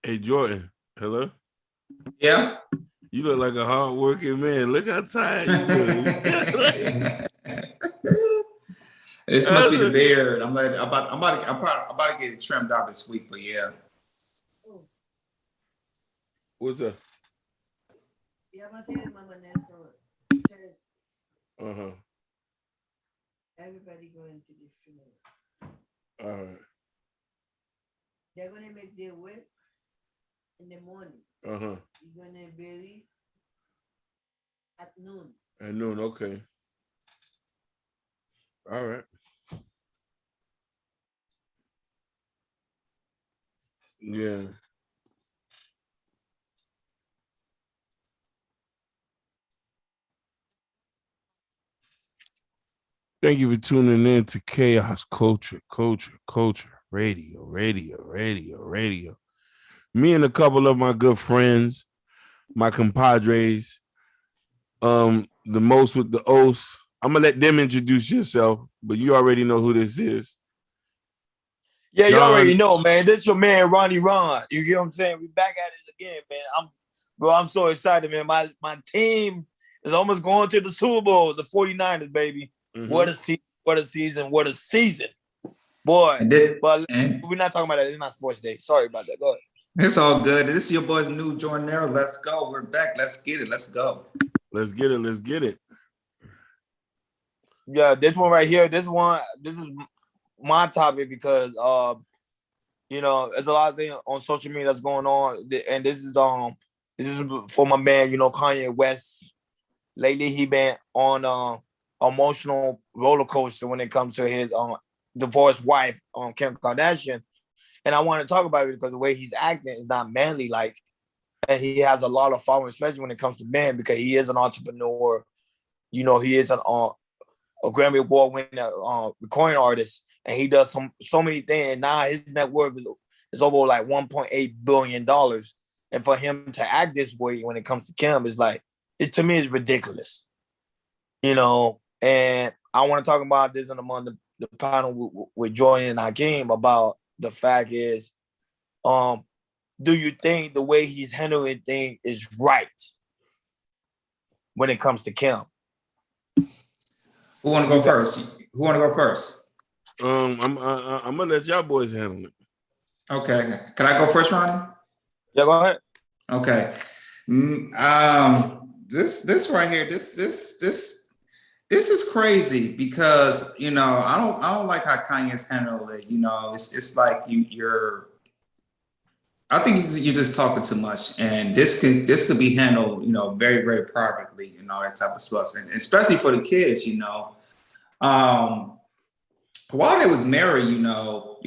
Hey Jordan, hello. Yeah. You look like a hard-working man. Look how tired you look. This must be the beard. I'm about to get it trimmed out this week, but yeah. What's up? Uh-huh. Everybody going to the funeral. All right. They're gonna make their work in the morning. Uh-huh. You're gonna bury at noon. At noon, okay. All right. Yeah. Thank you for tuning in to Chaos Culture, Radio. Me and a couple of my good friends, my compadres, the most with the oaths. I'm gonna let them introduce yourself, but you already know who this is. Yeah, you already know, man. This is your man, Ronnie Ron. You get what I'm saying? We back at it again, man. I'm so excited, man. My team is almost going to the Super Bowl, the 49ers, baby. Mm-hmm. What a season. Boy. But we're not talking about that. It's not sports day. Sorry about that. Go ahead. It's all good. This is your boy's new Jordan Arrow. Let's go. We're back. Let's get it. Let's go. Let's get it. Yeah, this one right here. This is my topic because there's a lot of things on social media that's going on, and this is for my man, Kanye West. Lately, he been on emotional roller coaster when it comes to his divorced wife, Kim Kardashian, and I want to talk about it because the way he's acting is not manly. Like, and he has a lot of followers, especially when it comes to men, because he is an entrepreneur. He is a Grammy Award winner recording artist. And he does so many things. Now his net worth is over like $1.8 billion. And for him to act this way when it comes to Kim is like, to me, it's ridiculous. And I want to talk about this among the panel with Jordan and Hakeem about the fact is, do you think the way he's handling things is right when it comes to Kim? Who want to go first? I'm gonna let y'all boys handle it. Okay. Can I go first, Ronnie? Yeah, go ahead. Okay. This right here, this is crazy because I don't like how Kanye's handled it. It's like you're. I think you're just talking too much, and this could be handled, very, very privately and all that type of stuff, and especially for the kids, while they was married, all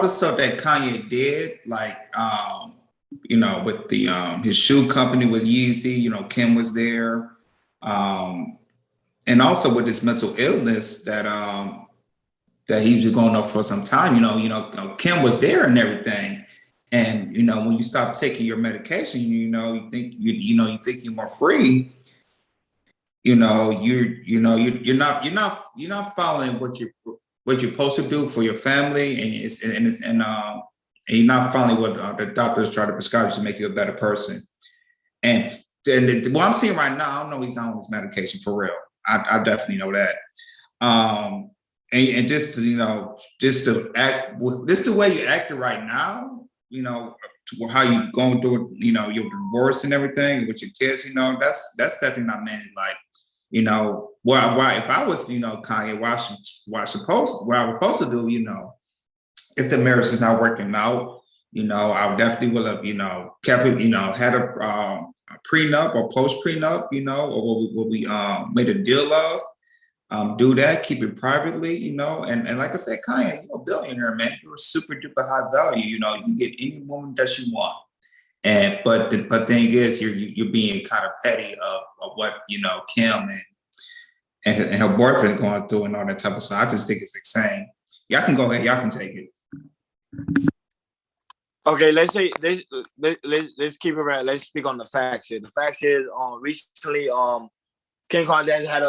the stuff that Kanye did, like, with the his shoe company with Yeezy, Kim was there, and also with this mental illness that he was going on for some time, Kim was there and everything, and when you stop taking your medication, you think you're more free. You're not following what you're supposed to do for your family, and you're not following what the doctors try to prescribe to make you a better person. And what I'm seeing right now, I don't know he's on his medication for real. I definitely know that. And just to act, this the way you acting right now, how you going through, your divorce and everything with your kids, that's definitely not manly. Like, why if I was, Kanye, what I was supposed to do, if the marriage is not working out, I definitely will have, kept it, had a prenup or post prenup, or what we made a deal of. Do that, keep it privately, and like I said, Kanye, you're a billionaire, man. You're super duper high value, you can get any woman that you want. But the thing is, you're being kind of petty of what Kim and her boyfriend going through and all that type of stuff. I just think it's insane. Y'all can go ahead. Y'all can take it. Okay, let's keep it right. Let's speak on the facts here. The facts is, recently, Kim Kardashian had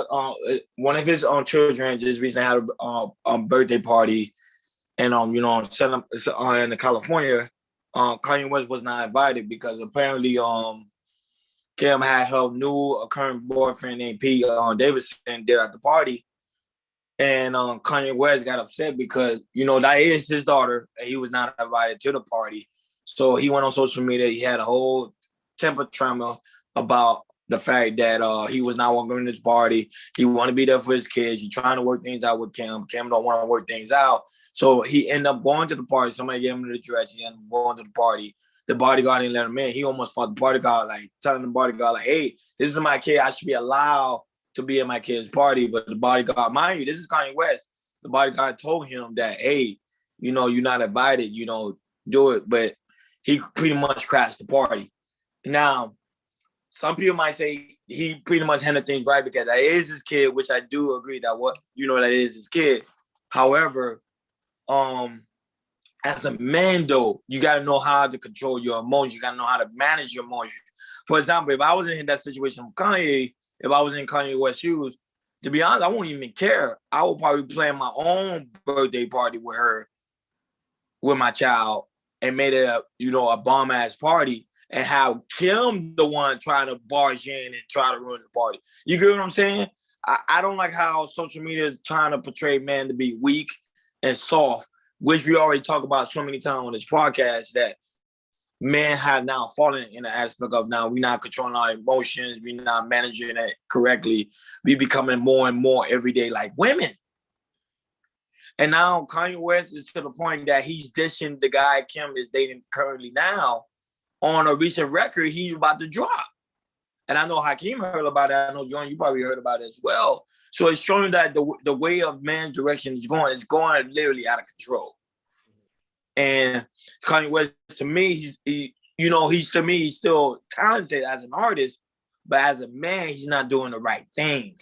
one of his children just recently had a birthday party, and in California, Kanye West was not invited because apparently Kim had her new current boyfriend named Pete Davidson there at the party. And Kanye West got upset because, that is his daughter, and he was not invited to the party. So he went on social media. He had a whole temper tremor about the fact that he was not welcome to this party. He wanted to be there for his kids. He's trying to work things out with Kim. Kim don't want to work things out. So he ended up going to the party. Somebody gave him the address. He ended up going to the party. The bodyguard didn't let him in. He almost fought the bodyguard, telling the bodyguard, hey, this is my kid. I should be allowed to be at my kid's party. But the bodyguard, mind you, this is Kanye West. The bodyguard told him that, hey, you're not invited, do it. But he pretty much crashed the party. Now, some people might say he pretty much handled things right because that is his kid, which I do agree that is his kid. However, as a man, though, you got to know how to control your emotions. You got to know how to manage your emotions. For example, if I was in that situation with Kanye, if I was in Kanye West's shoes, to be honest, I wouldn't even care. I would probably plan my own birthday party with her, with my child, and made it a bomb-ass party and have Kim the one trying to barge in and try to ruin the party. You get what I'm saying? I don't like how social media is trying to portray men to be weak and soft, which we already talked about so many times on this podcast, that men have now fallen in the aspect of now we're not controlling our emotions, we're not managing it correctly. We becoming more and more every day like women. And now Kanye West is to the point that he's dishing the guy Kim is dating currently now on a recent record he's about to drop. And I know Hakeem heard about it. I know, John, you probably heard about it as well. So it's showing that the way of man's direction is going literally out of control. And Kanye West, to me, he's still talented as an artist, but as a man, he's not doing the right thing.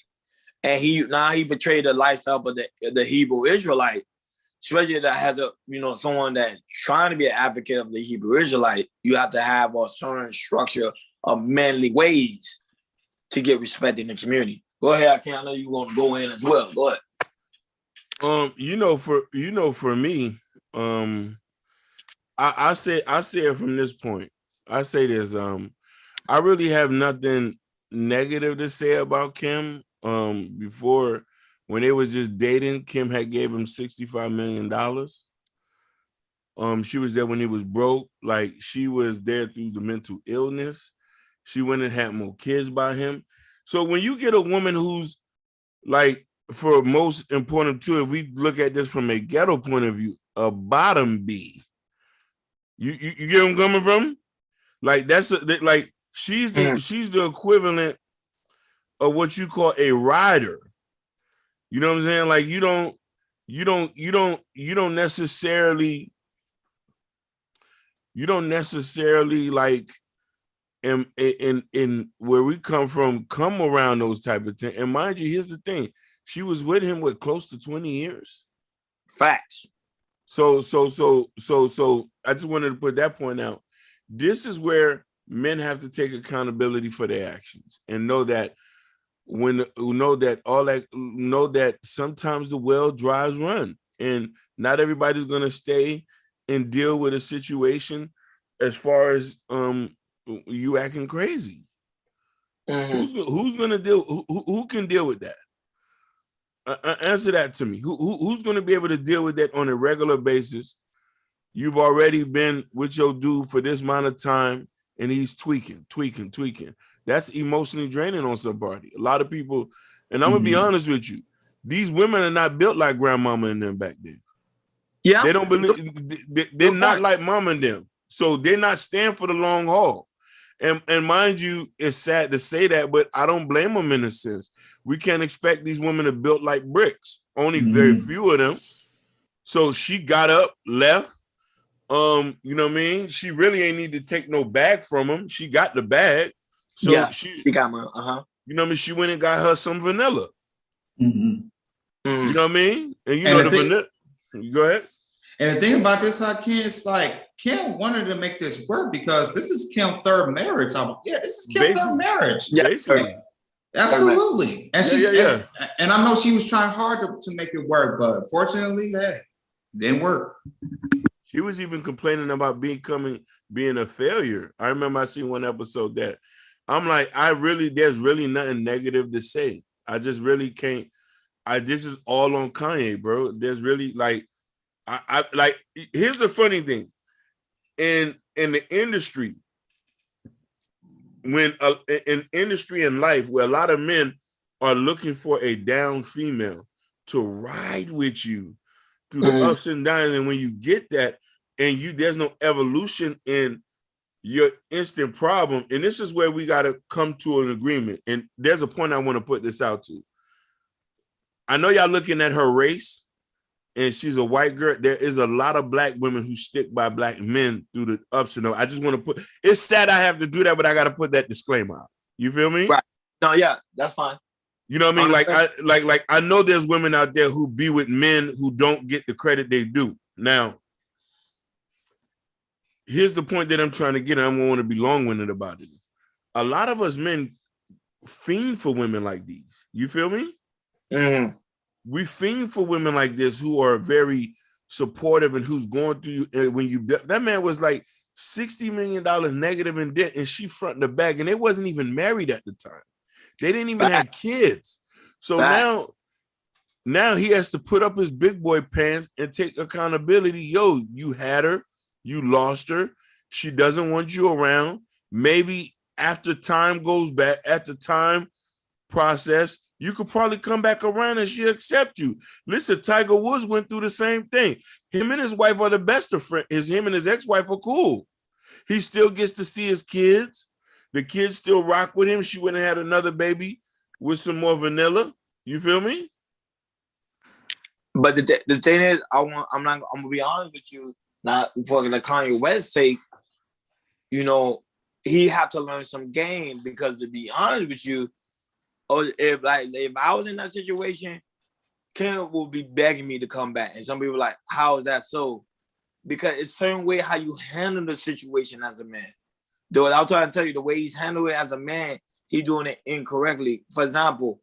And he betrayed the lifestyle of the Hebrew Israelite, especially that has someone that's trying to be an advocate of the Hebrew Israelite. You have to have a certain structure of manly ways to get respect in the community. Go ahead, I know you want to go in as well. Go ahead. For me, I say it from this point. I say this. I really have nothing negative to say about Kim. Before, when they was just dating, Kim had gave him $65 million. She was there when he was broke. Like, she was there through the mental illness. She went and had more kids by him. So when you get a woman who's like, for most important too, if we look at this from a ghetto point of view, a bottom B. You get where I'm coming from? Like, she's the equivalent of what you call a rider. You know what I'm saying? Like, you don't necessarily like in where we come around those type of things. And mind you, here's the thing. She was with him with close to 20 years. Facts. So I just wanted to put that point out. This is where men have to take accountability for their actions and know that sometimes the well drives run, and not everybody's gonna stay and deal with a situation as far as you acting crazy. Mm-hmm. Who's gonna deal? Who can deal with that? Answer that to me. Who's going to be able to deal with that on a regular basis? You've already been with your dude for this amount of time, and he's tweaking. That's emotionally draining on somebody. A lot of people, and I'm going to be honest with you, these women are not built like grandmama and them back then. Yeah. They don't believe, they're not like mama and them. So they're not stand for the long haul. And mind you, it's sad to say that, but I don't blame them in a sense. We can't expect these women to build like bricks. Only very few of them. So she got up, left. You know what I mean? She really ain't need to take no bag from him. She got the bag. So yeah, she got my, you know what I mean? She went and got her some vanilla. You know what I mean? And the vanilla. You go ahead. And the thing about this, Hakeem, it's like Kim wanted to make this work because this is Kim's third marriage. This is Kim's third marriage. Yeah, basically. Absolutely. And and I know she was trying hard to make it work, but fortunately, it didn't work. She was even complaining about being a failure. I remember I seen one episode that I'm like, there's really nothing negative to say. I just really can't. This is all on Kanye, bro. There's really like, I like. Here's the funny thing, in the industry, when in industry and life, where a lot of men are looking for a down female to ride with you through the ups and downs, and when you get that, and there's no evolution in your instant problem, and this is where we got to come to an agreement. And there's a point I want to put this out to. I know y'all looking at her race, and she's a white girl. There is a lot of black women who stick by black men through the ups and downs. I just want to put. It's sad I have to do that, but I got to put that disclaimer out. You feel me? Right. No, yeah, that's fine. You know what I mean? Like I know there's women out there who be with men who don't get the credit they do. Now, here's the point that I'm trying to get, and I don't want to be long-winded about it. A lot of us men fiend for women like these. You feel me? Mm. We fiend for women like this who are very supportive and who's going through you. When that man was like $60 million negative in debt, and she front the back, and they wasn't even married at the time. They didn't even have kids. So now he has to put up his big boy pants and take accountability. Yo, you had her, you lost her. She doesn't want you around. Maybe after time goes back, at the time process, you could probably come back around and she'll accept you. Listen, Tiger Woods went through the same thing. Him and his wife are the best of friends. Him and his ex-wife are cool. He still gets to see his kids. The kids still rock with him. She went and had another baby with some more vanilla. You feel me? But the thing is, I'm gonna be honest with you. Not for the Kanye West sake, you know, he have to learn some game, because to be honest with you, if I was in that situation, Kim will be begging me to come back. And some people are like, how is that so? Because it's a certain way how you handle the situation as a man. Though I'm trying to tell you, the way he's handling it as a man, he's doing it incorrectly. For example,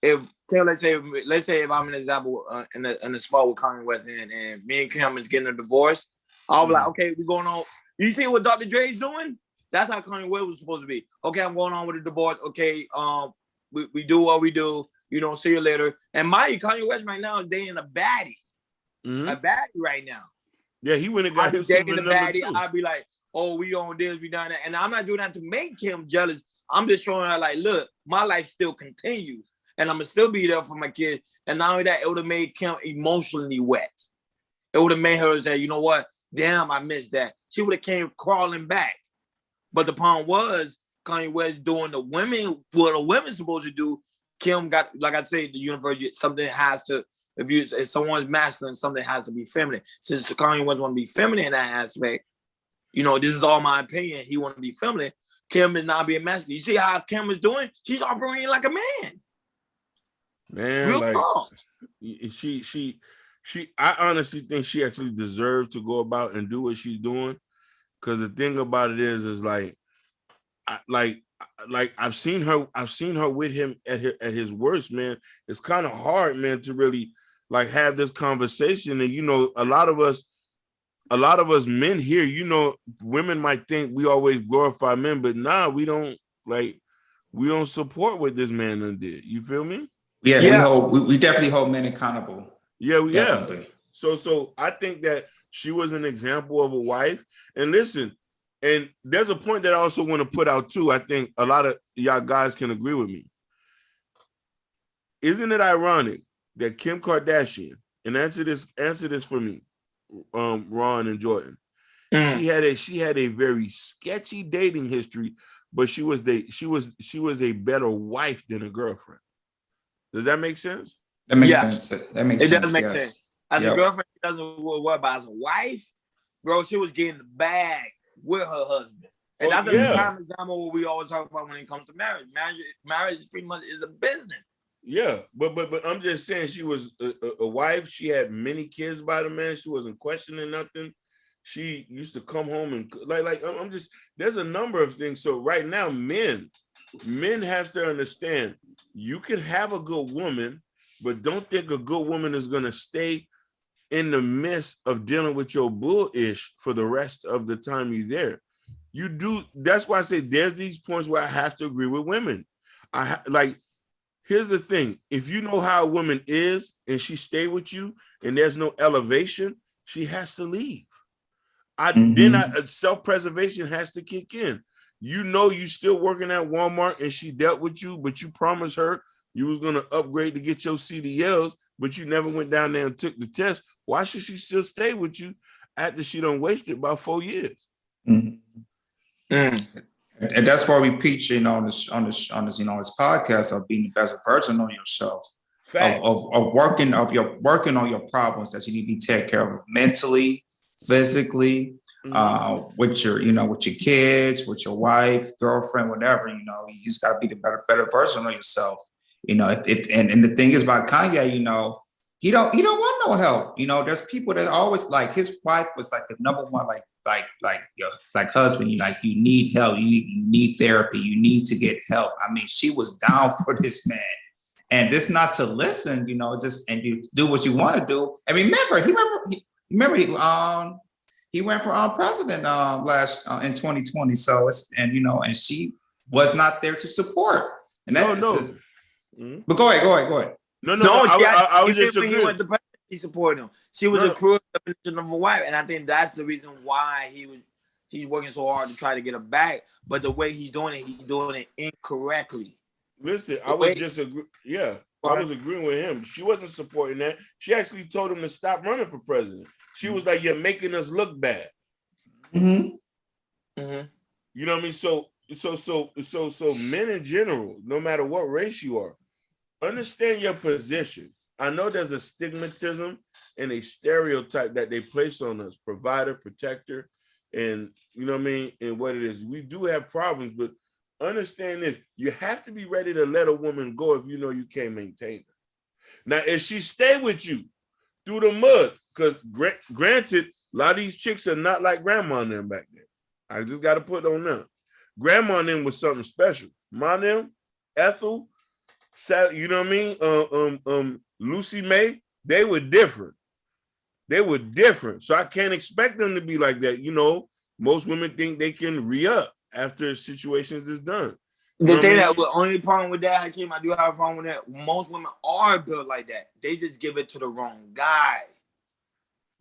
let's say if I'm an example in a spot with Kanye West and me and Kim is getting a divorce, I'll be like, okay, we're going on. You see what Dr. Dre's doing? That's how Kanye West was supposed to be. Okay, I'm going on with the divorce. Okay, we do what we do. You know, see you later. And Kanye West right now is dating a baddie. Mm-hmm. A baddie right now. Yeah, he went and got him dating the baddie. I'd be like, oh, we on this, we done that. And I'm not doing that to make Kim jealous. I'm just showing her like, look, my life still continues. And I'm going to still be there for my kids. And not only that, it would have made Kim emotionally wet. It would have made her say, you know what? Damn, I missed that. She would have came crawling back. But the problem was, Kanye West doing what the women's supposed to do. Kim got, like I said, the universe, something has to, if someone's masculine, something has to be feminine. Since Kanye West want to be feminine in that aspect, you know, this is all my opinion. He want to be feminine. Kim is not being masculine. You see how Kim is doing? She's operating like a man. Man, real like talk. I honestly think she actually deserves to go about and do what she's doing. Because the thing about it is like I've seen her with him at his worst, man. It's kind of hard, man, to really like have this conversation. And you know, a lot of us men here, you know, women might think we always glorify men, but nah, we don't support what this man done did. You feel me? Yeah. We definitely hold men accountable. Yeah, definitely. So I think that she was an example of a wife. And listen, and there's a point that I also want to put out too. I think a lot of y'all guys can agree with me. Isn't it ironic that Kim Kardashian, and answer this for me, Ron and Jordan, she had a very sketchy dating history, but she was a better wife than a girlfriend. Does that make sense? That makes sense. That makes sense. It does make sense. As a girlfriend, she doesn't worry, but as a wife, bro, she was getting the bag with her husband. And that's a prime example of what we always talk about when it comes to marriage. Marriage pretty much is a business. Yeah, but I'm just saying, she was a wife. She had many kids by the man. She wasn't questioning nothing. She used to come home and like I'm just, there's a number of things. So right now, men have to understand, you can have a good woman, but don't think a good woman is gonna stay in the midst of dealing with your bullish for the rest of the time you're there. You do. That's why I say there's these points where I have to agree with women. Like, here's the thing. If you know how a woman is and she stay with you and there's no elevation, she has to leave. Self-preservation has to kick in. You know you still working at Walmart and she dealt with you, but you promised her you was going to upgrade to get your CDLs, but you never went down there and took the test. Why should she still stay with you after she done wasted about 4 years? Mm-hmm. And that's why we preach, on this podcast of being the best version of yourself, of working on your problems that you need to be taken care of mentally, physically, with your kids, with your wife, girlfriend, whatever. You just got to be the better version of yourself. And the thing is about Kanye, he don't want no help. There's people that always, like, his wife was like the number one, like husband. You need help. You need therapy. You need to get help. I mean, she was down for this man, and this not to listen. And you do what you want to do. And remember, he ran for president last in 2020. So and she was not there to support. And that But go ahead. No. I was just agreeing. He went to president, he supported him. She was a cruel definition of a wife, and I think that's the reason why he's working so hard to try to get her back. But the way he's doing it incorrectly. Listen, I was agreeing with him. She wasn't supporting that. She actually told him to stop running for president. She was like, "You're making us look bad." Mm-hmm. Mm-hmm. You know what I mean? So men in general, no matter what race you are, understand your position. I know there's a stigmatism and a stereotype that they place on us, provider, protector, and you know what I mean, and what it is. We do have problems, but understand this. You have to be ready to let a woman go if you know you can't maintain her. Now, if she stay with you through the mud, because granted, a lot of these chicks are not like grandma and them back then. I just got to put on them. Grandma and them was something special. My them, Ethel, you know what I mean? Lucy May, they were different. So I can't expect them to be like that. Most women think they can re-up after situations is done. The thing that the only problem with that, Hakeem, I do have a problem with that. Most women are built like that. They just give it to the wrong guy.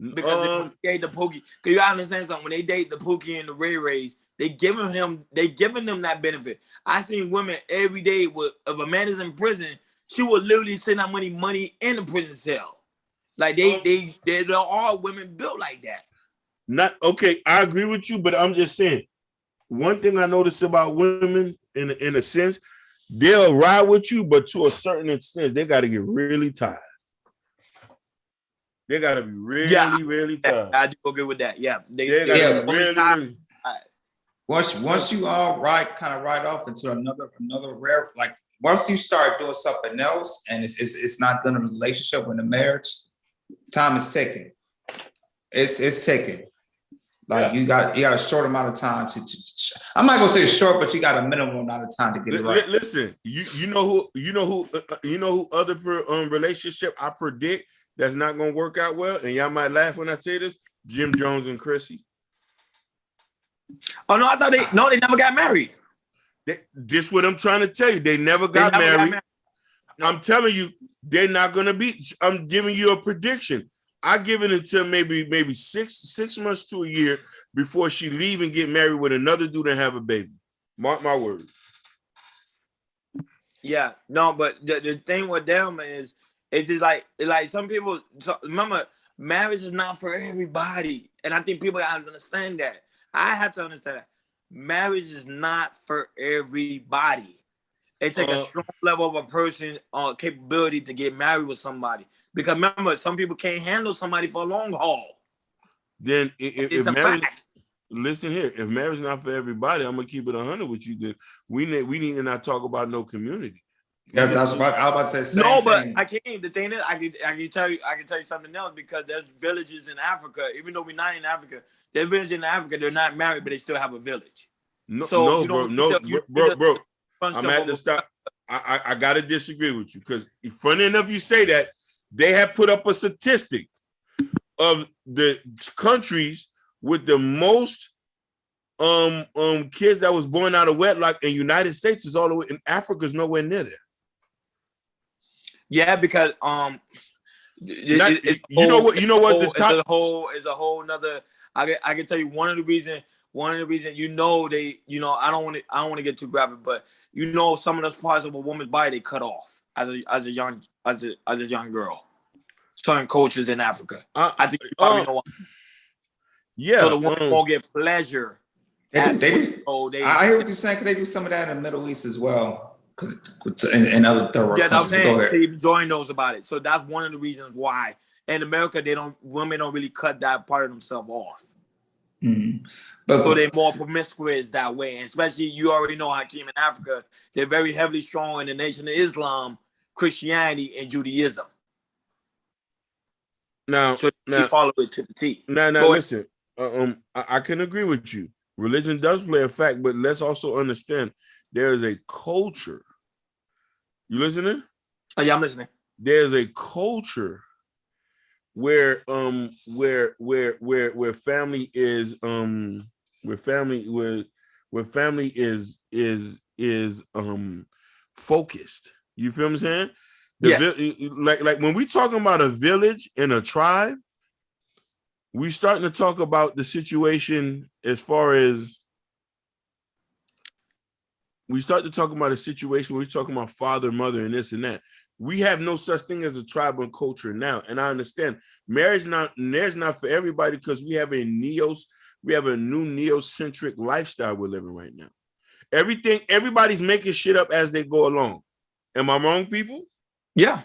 Because they date the Pookie. Because you gotta understand something. When they date the Pookie and the Ray Rays, they giving them that benefit. I seen women every day if a man is in prison, she will literally send out money in the prison cell. Like they're all women built like that. Not okay. I agree with you, but I'm just saying. One thing I noticed about women, in a sense, they'll ride with you, but to a certain extent, they got to get really tired. They got to be really tired. I do agree with that. Yeah, they got to be really. Once you all ride off into another rare, like once you start doing something else and it's not done in a relationship or in a marriage, time is ticking. It's ticking. Like you got a short amount of time to I'm not gonna say short, but you got a minimum amount of time to get it right. Listen, you know who other relationship I predict that's not gonna work out well, and y'all might laugh when I say this: Jim Jones and Chrissy. Oh no, I thought they never got married. This what I'm trying to tell you. They never got married. No. I'm telling you, they're not gonna be. I'm giving you a prediction. I give it until maybe 6 months to a year before she leave and get married with another dude and have a baby. Mark my words. Yeah, no, but the thing with them is it's just like some people remember marriage is not for everybody, and I think people gotta understand that. I have to understand that marriage is not for everybody. It takes a strong level of a person capability to get married with somebody. Because remember, some people can't handle somebody for a long haul. Then if marriage, listen here, if marriage is not for everybody, I'm gonna keep it 100 with you. Then we need to not talk about no community. Yeah, I was about to say no, but I can't. The thing is, I can tell you something else because there's villages in Africa. Even though we're not in Africa, there's villages in Africa. They're not married, but they still have a village. Bro. I'm at the stop. I gotta disagree with you because funny enough, you say that they have put up a statistic of the countries with the most kids that was born out of wedlock in United States is all the way in Africa's nowhere near there. Yeah, because you know what the top is a whole nother. I can tell you one of the reasons you know they I don't want to get too graphic, but some of those parts of a woman's body they cut off as a young girl. Certain cultures in Africa, I think you probably know. Yeah, so the woman won't get pleasure. They do. I hear what you're saying. Cause they do some of that in the Middle East as well. Because in other third world countries. I'm saying Joy knows about it. So that's one of the reasons why in America women don't really cut that part of themselves off. Mm-hmm. So they're more promiscuous that way. And especially you already know Hakeem in Africa, they're very heavily strong in the Nation of Islam, Christianity, and Judaism. Now, so they follow it to the T. Now, listen. I can agree with you. Religion does play a fact, but let's also understand there is a culture. You listening? Oh, yeah, I'm listening. There's a culture where family is focused. You feel what I'm saying? Like when we talking about a village and a tribe, we starting to talk about the situation as far as we start to talk about a situation where we're talking about father, mother, and this and that. We have no such thing as a tribal culture now. And I understand marriage there's not for everybody because we have a new neocentric lifestyle we're living right now. Everybody's making shit up as they go along. Am I wrong, people? Yeah.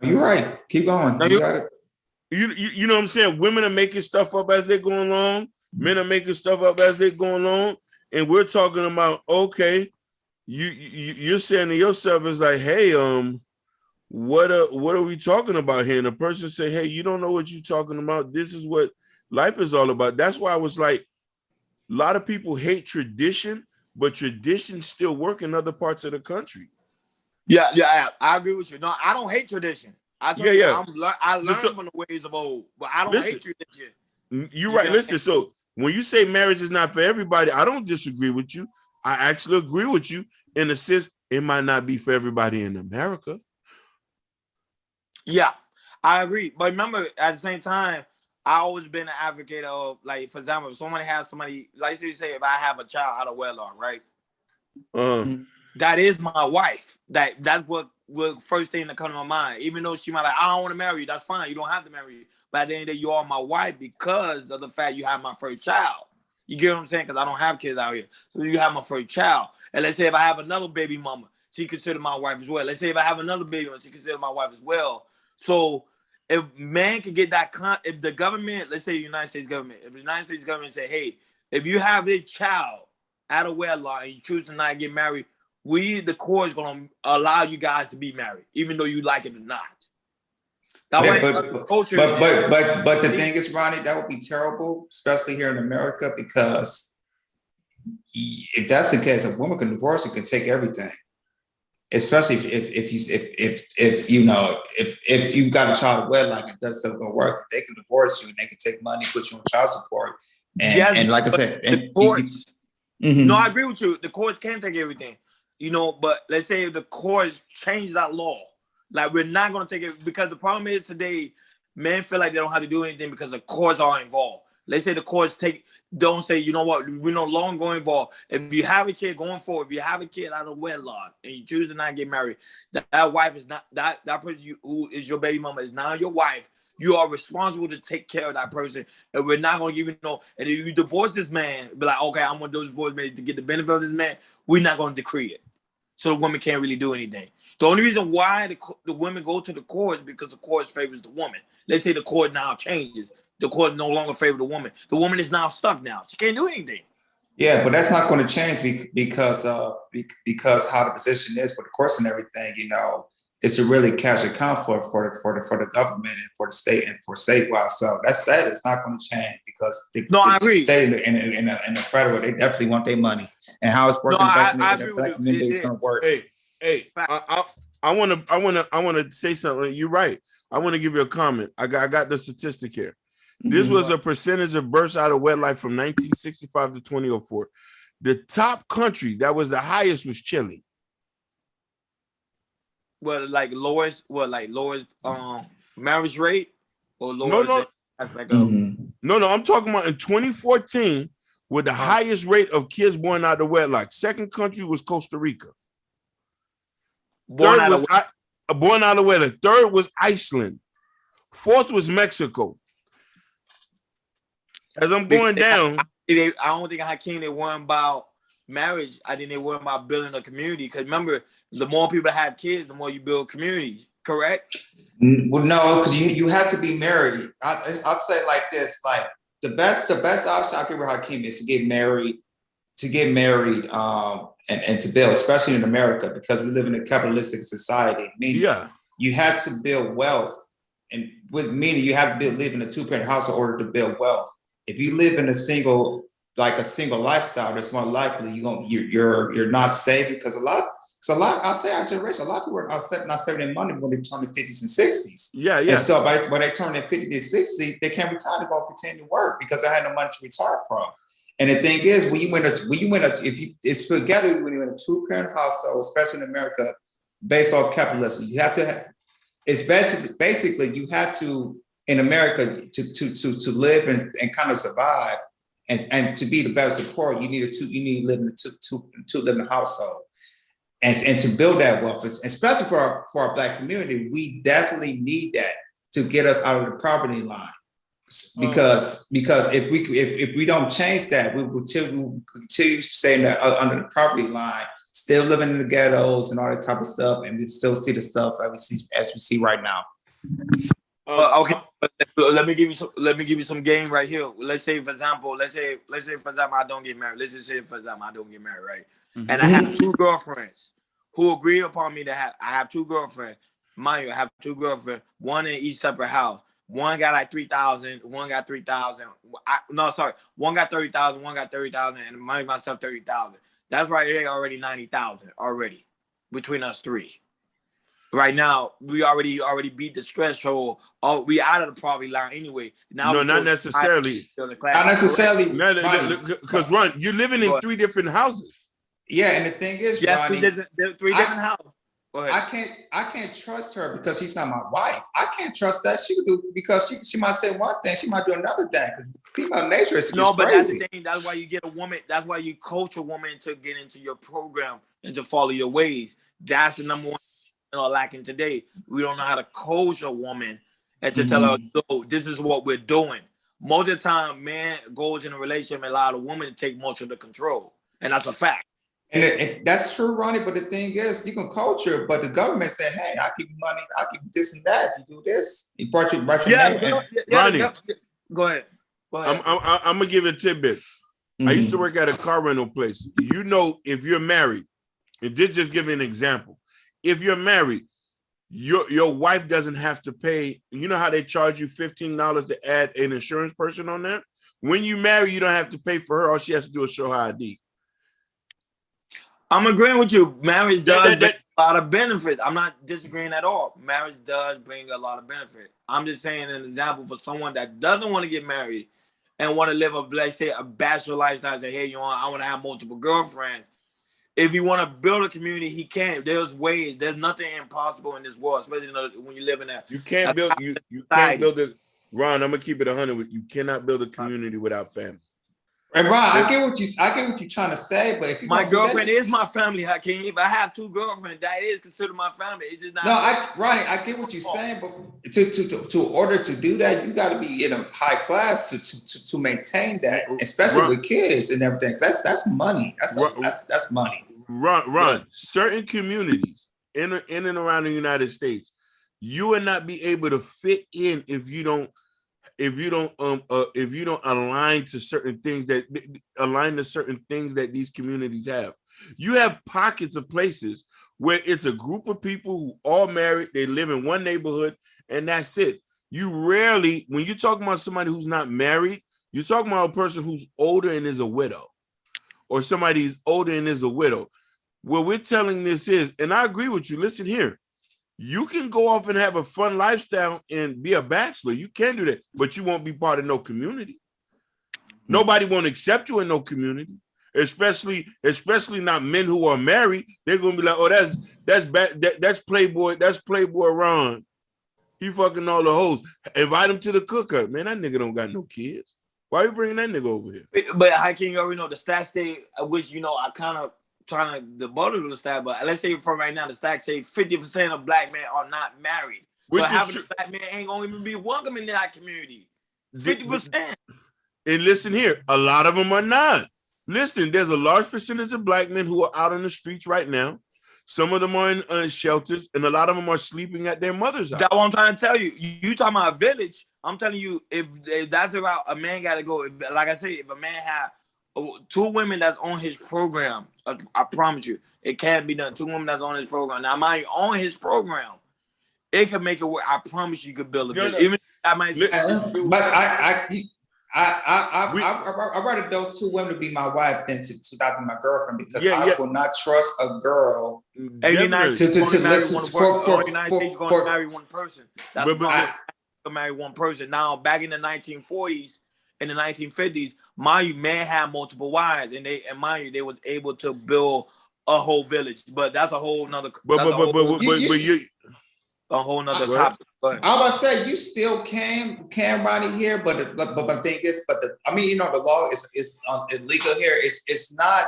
You're right. Keep going. No, you got it. You know what I'm saying? Women are making stuff up as they're going along. Men are making stuff up as they're going along. And we're talking about, okay, you're saying to yourself, it's like, hey, what are we talking about here? And the person say, hey, you don't know what you're talking about. This is what life is all about. That's why I was like, a lot of people hate tradition, but tradition still work in other parts of the country. Yeah, I agree with you. No, I don't hate tradition. I learned from the ways of old, but I don't hate tradition. You're right. Listen, so when you say marriage is not for everybody, I don't disagree with you. I actually agree with you in a sense. It might not be for everybody in America. Yeah, I agree. But remember, at the same time, I always been an advocate of, like, for example, if somebody has somebody, like you say, if I have a child out of wedlock, right? That is my wife. That's what first thing that comes to my mind. Even though she might like, I don't want to marry you. That's fine. You don't have to marry you. But at the end of the day, you are my wife because of the fact you have my first child. You get what I'm saying? Because I don't have kids out here. So you have my first child. And let's say if I have another baby mama, she considered my wife as well. Let's say if I have another baby mama, she considered my wife as well. So if man can get that, if the government, let's say the United States government, if the United States government say, hey, if you have this child out of wedlock and you choose to not get married, the court is going to allow you guys to be married, even though you like it or not. But the thing is, Ronnie, that would be terrible, especially here in America, because if that's the case, a woman can divorce and can take everything. Especially if you got a child of wedlock and that's still gonna work, they can divorce you and they can take money, put you on child support, and like I said, the courts. No, I agree with you. The courts can take everything, But let's say if the courts change that law, like we're not gonna take it because the problem is today, men feel like they don't have to do anything because the courts are involved. Let's say the courts don't say, you know what, we're no longer involved. If you have a kid going forward, if you have a kid out of wedlock and you choose to not get married, that wife is not that person who is your baby mama is now your wife. You are responsible to take care of that person, and we're not gonna give you no. And if you divorce this man, be like, okay, I'm gonna do this divorce man to get the benefit of this man. We're not gonna decree it, so the woman can't really do anything. The only reason why the women go to the court is because the court favors the woman. Let's say the court now changes. The court no longer favors the woman. The woman is now stuck now. She can't do anything. Yeah, but that's not going to change because how the position is for the courts and everything. It's a really cash account for the government and for the state and for statewide. So that is not going to change because I agree. The state and the federal, they definitely want their money, and how it's working back in the day is going to work. Hey, I want to say something. You're right. I want to give you a comment. I got the statistic here. This Mhm. was a percentage of births out of wedlock from 1965 to 2004. The top country that was the highest was Chile. Lowest marriage rate or No, lowest no, aspect of no. I'm talking about in 2014 with the highest rate of kids born out of wedlock. Second country was Costa Rica. born Third out was of born out of wedlock. Third was Iceland. Fourth was Mexico. As I'm going down, I don't think Hakeem they worrying about marriage. I think they worrying about building a community. Because remember, the more people have kids, the more you build communities. Correct? Well, no, because you have to be married. I'd say like this: like the best option I give Hakeem is to get married, and to build, especially in America, because we live in a capitalistic society. Meaning, yeah, you have to build wealth, and with meaning you have to live in a 2-parent house in order to build wealth. If you live in a single lifestyle, that's more likely you're not saving, because a lot I'll say our generation, a lot of people are not saving their money when they turn the 50s and 60s. yeah. And so when they turn their 50 to 60, they can't retire to go continue to work because they had no money to retire from. And the thing is, it's together when you're in a 2-parent household, especially in America, based off capitalism, you have to it's basically you have to, in America, to live and kind of survive and to be the better support, you need to live in a two living household. And to build that wealth, especially for our Black community, we definitely need that to get us out of the poverty line. Because if we don't change that, we will continue staying under the poverty line, still living in the ghettos and all that type of stuff, and we still see the stuff that we see right now. Okay, let me give you some game right here. Let's say for example, I don't get married. Let's just say for example I don't get married, right? Mm-hmm. And I have 2 girlfriends who agree upon me to have. I have 2 girlfriends. Mind you, I have 2 girlfriends, one in each separate house. One got like 3,000, one got 3,000. One got 30,000, one got 30,000, and myself 30,000. That's right there already 90,000 already between us 3. Right now, we already beat the threshold. Oh, we out of the poverty line anyway. Now no, not necessarily. Not necessarily. Because Ron, you're living in 3 different houses. Yeah, and the thing is, yes, Ronnie, 3 different houses. I can't trust her because she's not my wife. I can't trust that. She could do, because she might say one thing, she might do another thing. Because female nature is but crazy. That's the thing. That's why you get a woman. That's why you coach a woman to get into your program and to follow your ways. That's the number one lacking today. We don't know how to coach a woman and to tell her, "No, this is what we're doing." Most of the time, man goes in a relationship and allow the woman to take most of the control, and that's a fact. And that's true, Ronnie. But the thing is, you can coach her, but the government said, "Hey, I'll give you money. I'll give you this and that. If you do this, you brought your name." Ronnie, go ahead. I'm gonna give you a tidbit. I used to work at a car rental place. You know, if you're married, and just give you an example. If you're married, your wife doesn't have to pay. You know how they charge you $15 to add an insurance person on there? When you marry, you don't have to pay for her. All she has to do is show her ID. I'm agreeing with you. Marriage does bring a lot of benefits. I'm not disagreeing at all. Marriage does bring a lot of benefit. I'm just saying an example for someone that doesn't want to get married and want to live let's say a bachelor lifestyle. Say, hey, I want to have multiple girlfriends. If you want to build a community, he can. There's ways. There's nothing impossible in this world, especially when you live in that. You can't build. You can't build it. Ron, I'm gonna keep it 100 with you. Cannot build a community without family. And Ron, I get what you're trying to say, but if you my girlfriend is my family, Hakeem. If I have 2 girlfriends, that is considered my family. It's just not. No, Ronnie, I get what you're saying, but to order to do that, you got to be in a high class to maintain that, especially with kids and everything. That's money. That's money. Ron, certain communities in and around the United States, you will not be able to fit in if you don't align to certain things that these communities have. You have pockets of places where it's a group of people who all married, they live in one neighborhood, and that's it. You rarely, when you're talking about somebody who's not married, you're talking about a person who's older and is a widow, or somebody who's older and is a widow. What we're telling this is, and I agree with you, listen here, You can go off and have a fun lifestyle and be a bachelor. You can do that, but you won't be part of no community. Nobody won't accept you in no community, especially not men who are married. They're gonna be like, oh, that's Playboy, Ron. He fucking all the hoes. Invite him to the cookout. Man, that nigga don't got no kids. Why you bringing that nigga over here? But how can you already know the stats say, which I kind of trying to debuttal the stat, but let's say for right now, the stats say 50% of black men are not married. So half of the black men ain't gonna even be welcome in that community. 50%. And listen here, a lot of them are not. Listen, there's a large percentage of black men who are out on the streets right now. Some of them are in shelters, and a lot of them are sleeping at their mother's house. That's what I'm trying to tell you. You talking about a village? I'm telling you, if that's the route a man got to go. Like I say, if a man have 2 women that's on his program, I promise you, it can't be done. 2 women that's on his program. Now, mind you, on his program, it can make it work. I promise you could build a village. Even I might say, but I'd rather those 2 women to be my wife than to not be my girlfriend, because I will not trust a girl to marry one person. That's marry one person. Now, back in the 1940s, in the 1950s, mind you, men had multiple wives, and mind you, they was able to build a whole village. But that's a whole nother. A whole nother topic. I'm about to say you still can Ronnie here, but my thing is, the law is illegal here. It's not.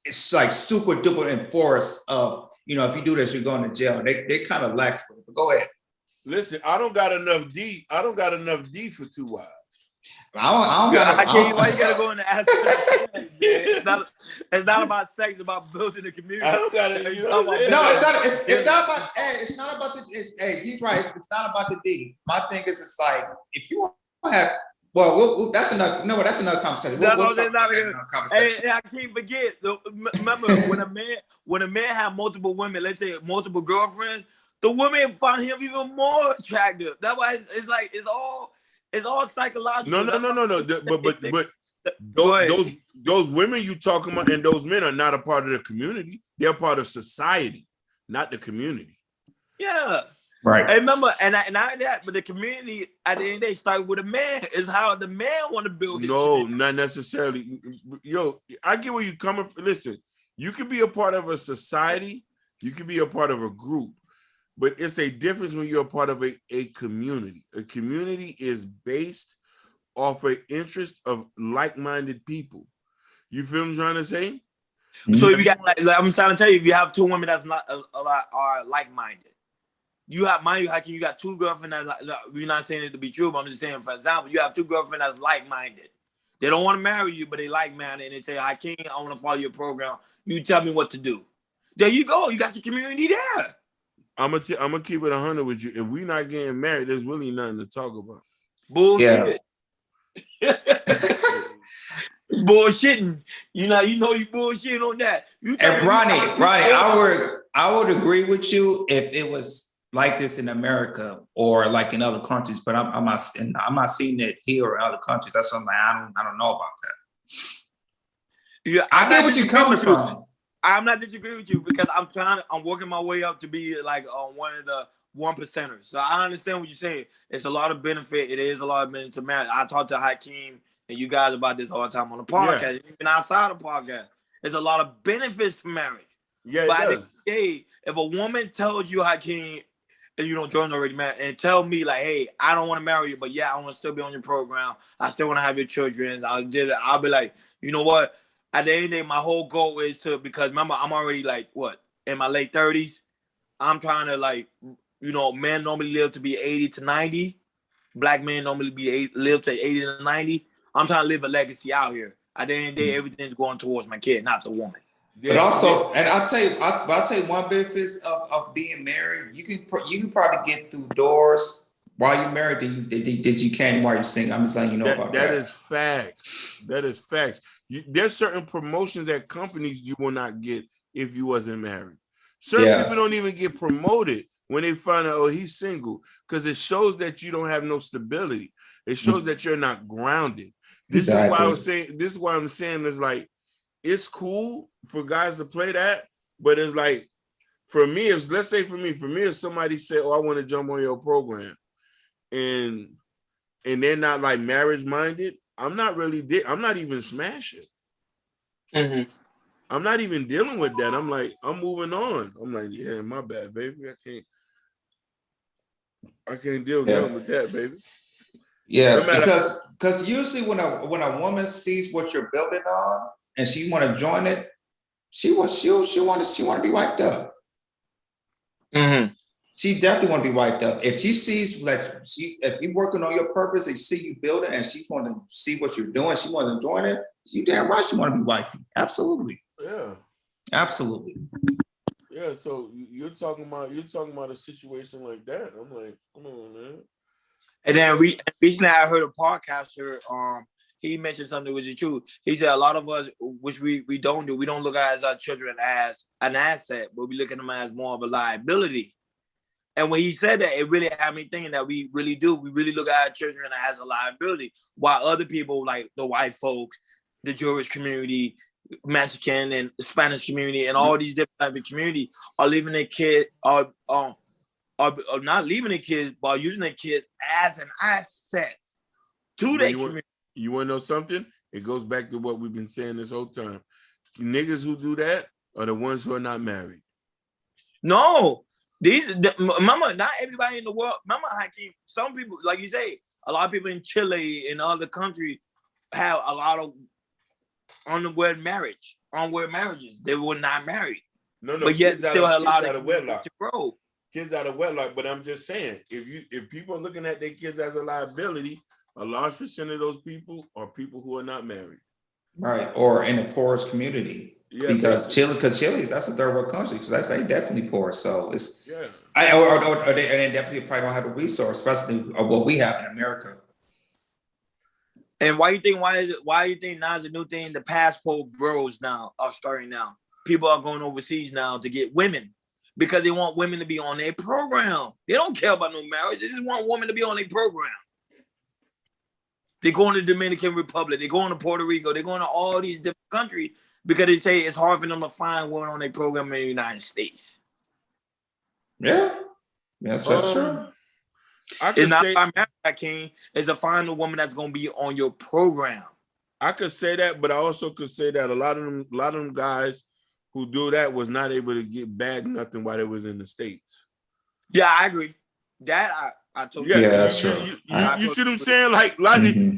It's like super duper enforced of if you do this, you're going to jail. They kind of lax with it. But go ahead. Listen, I don't got enough D for 2 wives. Why you gotta go in the ass? It's not about sex. It's about building a community. I don't gotta. It's not about the. He's right. It's not about the D. My thing is, it's like if you want to have. Well, that's another. No, that's another conversation. We'll talk about another conversation. Hey, I can't forget. Remember when a man had multiple women, let's say multiple girlfriends, the women find him even more attractive. That's why it's like it's all psychological. No. But those women you talking about and those men are not a part of the community. They're part of society, not the community. Yeah. Right. I remember, and I that, but the community at the end of the day started with a man. Is how the man want to build his community. Not necessarily. Yo, I get where you coming from. Listen, you can be a part of a society, you can be a part of a group, but it's a difference when you're a part of a community. A community is based off an interest of like-minded people. You feel what I'm trying to say? So if you got like I'm trying to tell you, if you have 2 women that's not a lot are like-minded. You have mind you, how can you got 2 girlfriends that we're not saying it to be true, but I'm just saying, for example, you have 2 girlfriends that's like-minded. They don't want to marry you, but they like-minded, and they say, I want to follow your program. You tell me what to do. There you go. You got your community there. I'm gonna keep it 100 with you. If we're not getting married, there's really nothing to talk about. Bullshit. Yeah. Bullshitting. You bullshit on that. And Ronnie, I would agree with you if it was like this in America or like in other countries, but I'm not seeing it here or other countries. That's something I don't know about that. Yeah, I get what you're coming from. I'm not disagreeing with you because I'm working my way up to be like one of the 1%ers. So I understand what you're saying. It's a lot of benefit. It is a lot of benefit to marriage. I talk to Hakeem and you guys about this all the time on the podcast, even outside the podcast. There's a lot of benefits to marriage. Yeah, but at the end of the day, if a woman tells you, Hakeem, and Jordan's already married, and tell me like, hey, I don't want to marry you, but yeah, I want to still be on your program. I still want to have your children. I'll be like, you know what? At the end of the day, my whole goal is to, because remember, I'm already like, in my late 30s. I'm trying to like, men normally live to be 80 to 90. Black men normally live to 80 to 90. I'm trying to live a legacy out here. At the end of the day, everything's going towards my kid, not the woman. But also, and I'll tell you one benefit of being married. You can probably get through doors while you're married that you can't while you're single. I'm just letting you know about that. That is facts. That is facts. There's certain promotions at companies you will not get if you wasn't married. Certain people don't even get promoted when they find out, he's single, because it shows that you don't have no stability. It shows that you're not grounded. This is why I'm saying is like, it's cool for guys to play that, but it's like for me, if let's say for me, if somebody said, "Oh, I want to jump on your program," and they're not like marriage minded, I'm not even smashing. Mm-hmm. I'm not even dealing with that. I'm like, I'm moving on. I'm like, yeah, my bad, baby. I can't deal with nothing with that, baby. Yeah, No matter. because usually when a woman sees what you're building on and she want to join it, she want to be wiped up. Mm-hmm. She definitely want to be wiped up. If she sees if you're working on your purpose and see you building and she want to see what you're doing, she want to join it. You damn right she want to be wifey. Absolutely. Yeah. Absolutely. Yeah. So you're talking about a situation like that. I'm like, come on, man. And then recently I heard a podcaster, he mentioned something which is true. He said a lot of us, which we don't do, we don't look at as our children as an asset, but we look at them as more of a liability. And when he said that, it really had me thinking that we really do. We really look at our children as a liability, while other people like the white folks, the Jewish community, Mexican and Spanish community, and all these different types of community are leaving their kid, are not leaving their kids, but using their kids as an asset to their community. You want to know something? It goes back to what we've been saying this whole time. Niggas who do that are the ones who are not married. No. Remember, not everybody in the world. Remember, Hakeem, some people, like you say, a lot of people in Chile and other countries have a lot of unwed marriages. They were not married. No, but yet still had a lot of wedlock to grow. Kids out of wedlock. But I'm just saying, if people are looking at their kids as a liability, a large percent of those people are people who are not married. Right, or in the poorest community. Yeah, because Chile's that's a third world country, because they definitely poor. So it's or they definitely probably don't have the resource, especially what we have in America. And why do you think now is a new thing? The passport bros now are starting now. People are going overseas now to get women because they want women to be on their program. They don't care about no marriage. They just want women to be on their program. They're going to the Dominican Republic. They're going to Puerto Rico. They're going to all these different countries because they say it's hard for them to find women on their program in the United States. Yeah. Yes, that's true. It's not by marriage, King. It's to find a woman that's going to be on your program. I could say that, but I also could say that a lot of them guys who do that was not able to get back nothing while they was in the States. Yeah, I agree. That I totally agree. Yeah, that's true. You see what I'm saying? Like a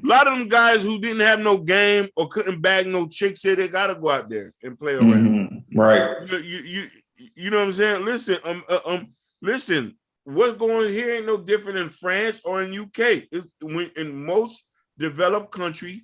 lot of them guys who didn't have no game or couldn't bag no chicks here, they gotta go out there and play around. Right. You know what I'm saying? Listen, what's going here ain't no different in France or in UK. In most developed countries,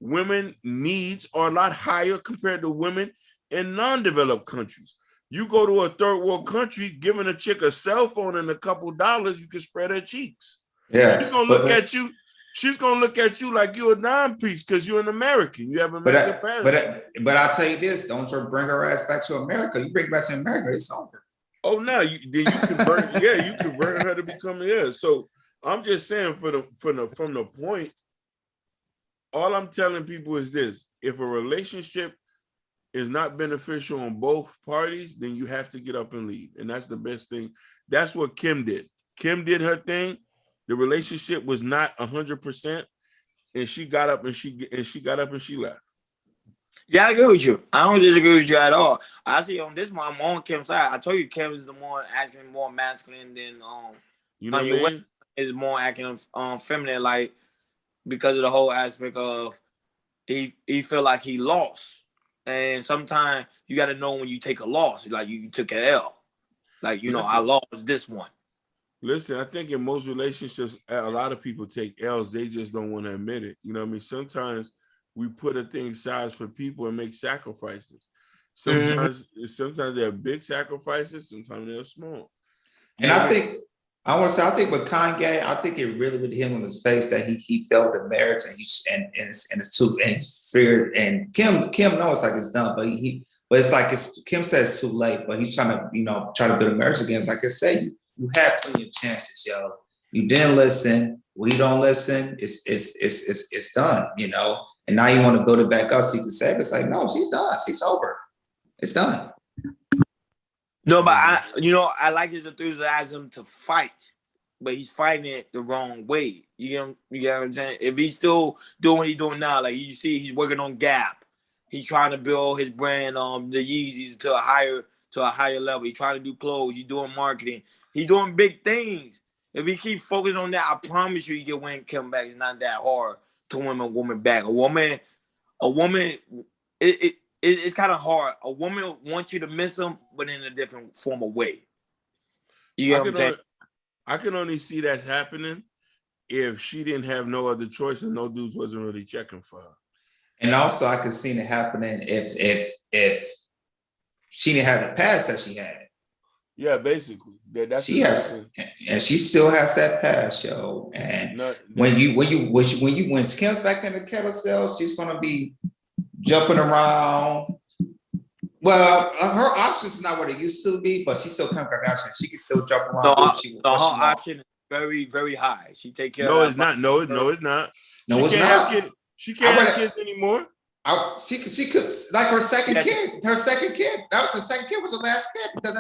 women needs are a lot higher compared to women in non-developed countries. You go to a third world country, giving a chick a cell phone and a couple dollars, you can spread her cheeks. Yeah, she's gonna look at you. She's gonna look at you like you're a dime piece because you're an American. You have American passport. But I'll tell you this: don't bring her ass back to America. You bring her back to America, it's over. Oh no, you convert. Yeah, you convert her to become So I'm just saying, from the point, all I'm telling people is this: if a relationship is not beneficial on both parties, then you have to get up and leave. And that's the best thing. That's what Kim did. Kim did her thing. The relationship was not 100%, and she got up and she left. Yeah, I agree with you. I don't disagree with you at all. I see on this one, I'm on Kim's side. I told you Kim is the acting more masculine than you know what I mean? Is more acting feminine, like because of the whole aspect of he feel like he lost. And sometimes you got to know when you take a loss, like you took an L. Like, I lost this one. Listen, I think in most relationships, a lot of people take L's. They just don't want to admit it. You know what I mean? Sometimes we put a thing aside for people and make sacrifices. Sometimes they're big sacrifices. Sometimes they're small. And I think with Kanye, I think it really would hit him in his face that he failed the marriage and it's too and he's feared. And Kim knows like it's done, but it's like Kim says it's too late. But he's trying to build a marriage again. It's like I say, you had plenty of chances, yo. You didn't listen. We don't listen. It's done, And now you want to build it back up so you can save it. It's like, no, she's done. She's over. It's done. No, but I like his enthusiasm to fight, but he's fighting it the wrong way. You get what I'm saying? If he's still doing what he's doing now, like you see, he's working on Gap. He's trying to build his brand, the Yeezys to a higher level. He's trying to do clothes. He's doing marketing. He's doing big things. If he keeps focused on that, I promise you, he get win come back. It's not that hard to win a woman back. A woman, it's kind of hard. A woman wants you to miss them, but in a different form of way. You know what I'm saying? I can only see that happening if she didn't have no other choice and no dudes wasn't really checking for her. And also, I could see it happening if she didn't have the past that she had. Yeah, basically. That's she has, and she still has that past, yo. And when Kim's back in the kettlebell, she's gonna be jumping around. Well, her options is not what it used to be, but she's still Kim Kardashian. She can still jump around. Her option is very, very high. She take care. No, of it's not. No, it's not. No, it's not. She can't have kids anymore. She could like her second kid. Her second kid. That was her second kid. Was her last kid because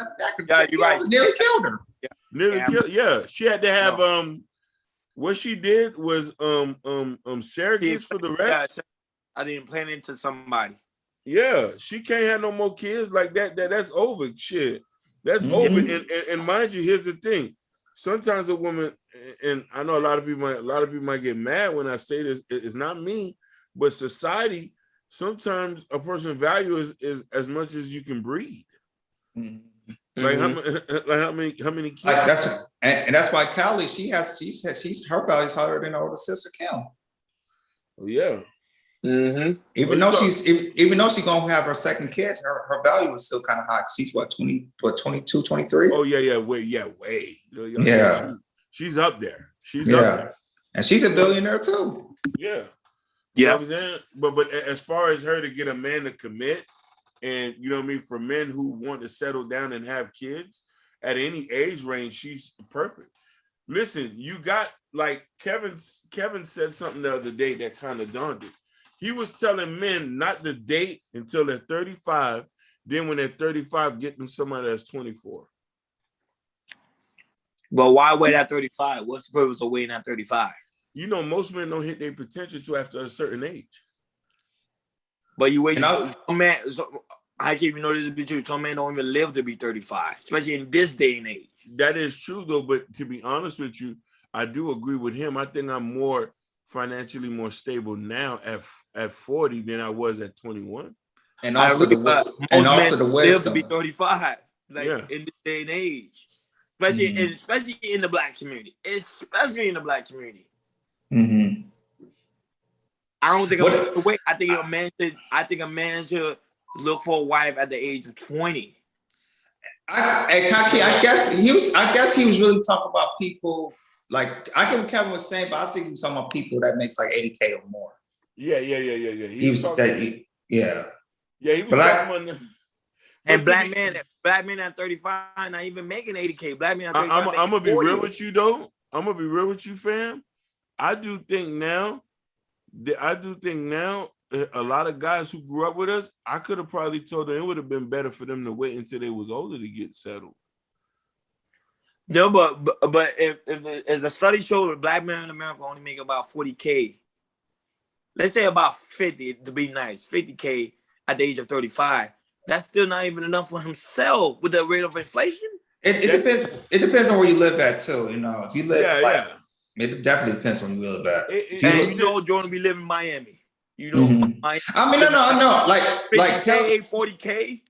that you're right. Nearly killed her. Yeah, she had to have What she did was surrogates for the rest. I didn't plan into somebody. Yeah, she can't have no more kids like that. That's over. Shit, that's over. And mind you, here's the thing. Sometimes a woman, and I know a lot of people might get mad when I say this. It's not me, but society. Sometimes a person's value is as much as you can breed. Like how many kids? Like that's why Kylie, she's her value is higher than her older sister Kim. Oh yeah. Even though she's gonna have her second kid, her value is still kind of high. She's 22, 23? Oh yeah, way. Yeah. She's up there. She's up there. And she's a billionaire too. Yeah. Yeah. You know what I'm saying? But as far as her to get a man to commit, and you know what I mean, for men who want to settle down and have kids at any age range, she's perfect. Listen, you got like Kevin said something the other day that kind of dawned it. He was telling men not to date until they're 35. Then when they're 35, get them somebody that's 24. But why wait at 35? What's the purpose of waiting at 35? You know, most men don't hit their potential till after a certain age. But you wait. I can't even know this is true. Some men don't even live to be 35, especially in this day and age. That is true, though. But to be honest with you, I do agree with him. I think I'm more financially more stable now at 40 than I was at 21. And also the wisdom live to be 35, in this day and age, especially in the black community, I don't think I'm the way. I think a man should look for a wife at the age of 20. I guess he was really talking about people. Like I get what Kevin was saying, but I think he was talking about people that makes like 80K or more. Yeah. He was talking about. And black men at 35 not even making 80K. Black men at 35. I'm gonna be real with you though. I'm gonna be real with you, fam. I do think now a lot of guys who grew up with us, I could have probably told them it would have been better for them to wait until they was older to get settled. No, but if as a study shows, black men in America only make about 40K. Let's say about 50 to be nice, 50K at the age of 35. That's still not even enough for himself with the rate of inflation. It depends. It depends on where you live at too. You know, if you live it definitely depends on where you live at. Jordan, we live in Miami. You know, Miami. I mean, no. Like 50K, 40K.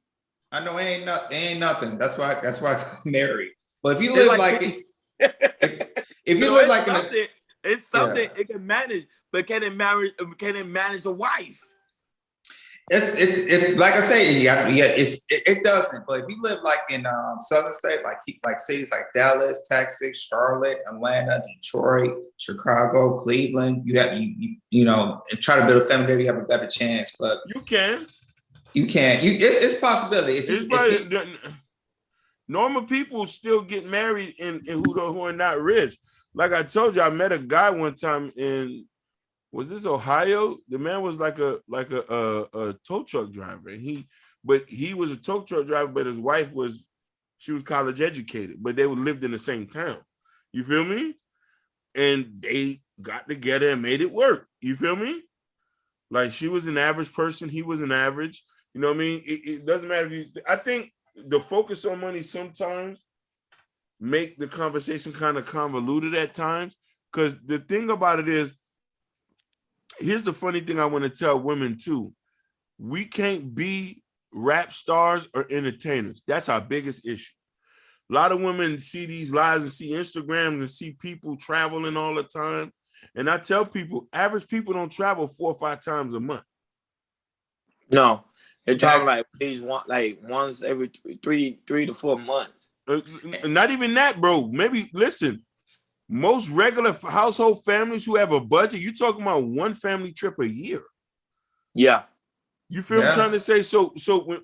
I know it ain't nothing. That's why I'm married. But if you live if you live like it's something it can manage, but can it manage a wife? It's like I say, it doesn't. But if you live like in southern state, like cities like Dallas, Texas, Charlotte, Atlanta, Detroit, Chicago, Cleveland, you know, try to build a family there, you have a better chance. But you can. It's a possibility. Normal people still get married and who are not rich. Like I told you, I met a guy one time in, was this Ohio? The man was like a tow truck driver, and he was a tow truck driver, but his wife was She was college educated, but they lived in the same town. You feel me? And they got together and made it work. You feel me? Like she was an average person, he was an average. You know what I mean? It doesn't matter if you. I think the focus on money sometimes make the conversation kind of convoluted at times. Because the thing about it is, here's the funny thing I want to tell women too. We can't be rap stars or entertainers. That's our biggest issue. A lot of women see these lives and see Instagram and see people traveling all the time. And I tell people, average people don't travel 4 or 5 times a month. No, they're talking like once every 3 to 4 months. Not even that, bro. Maybe listen. Most regular household families who have a budget, you're talking about one family trip a year. Yeah. You feel what I'm trying to say? So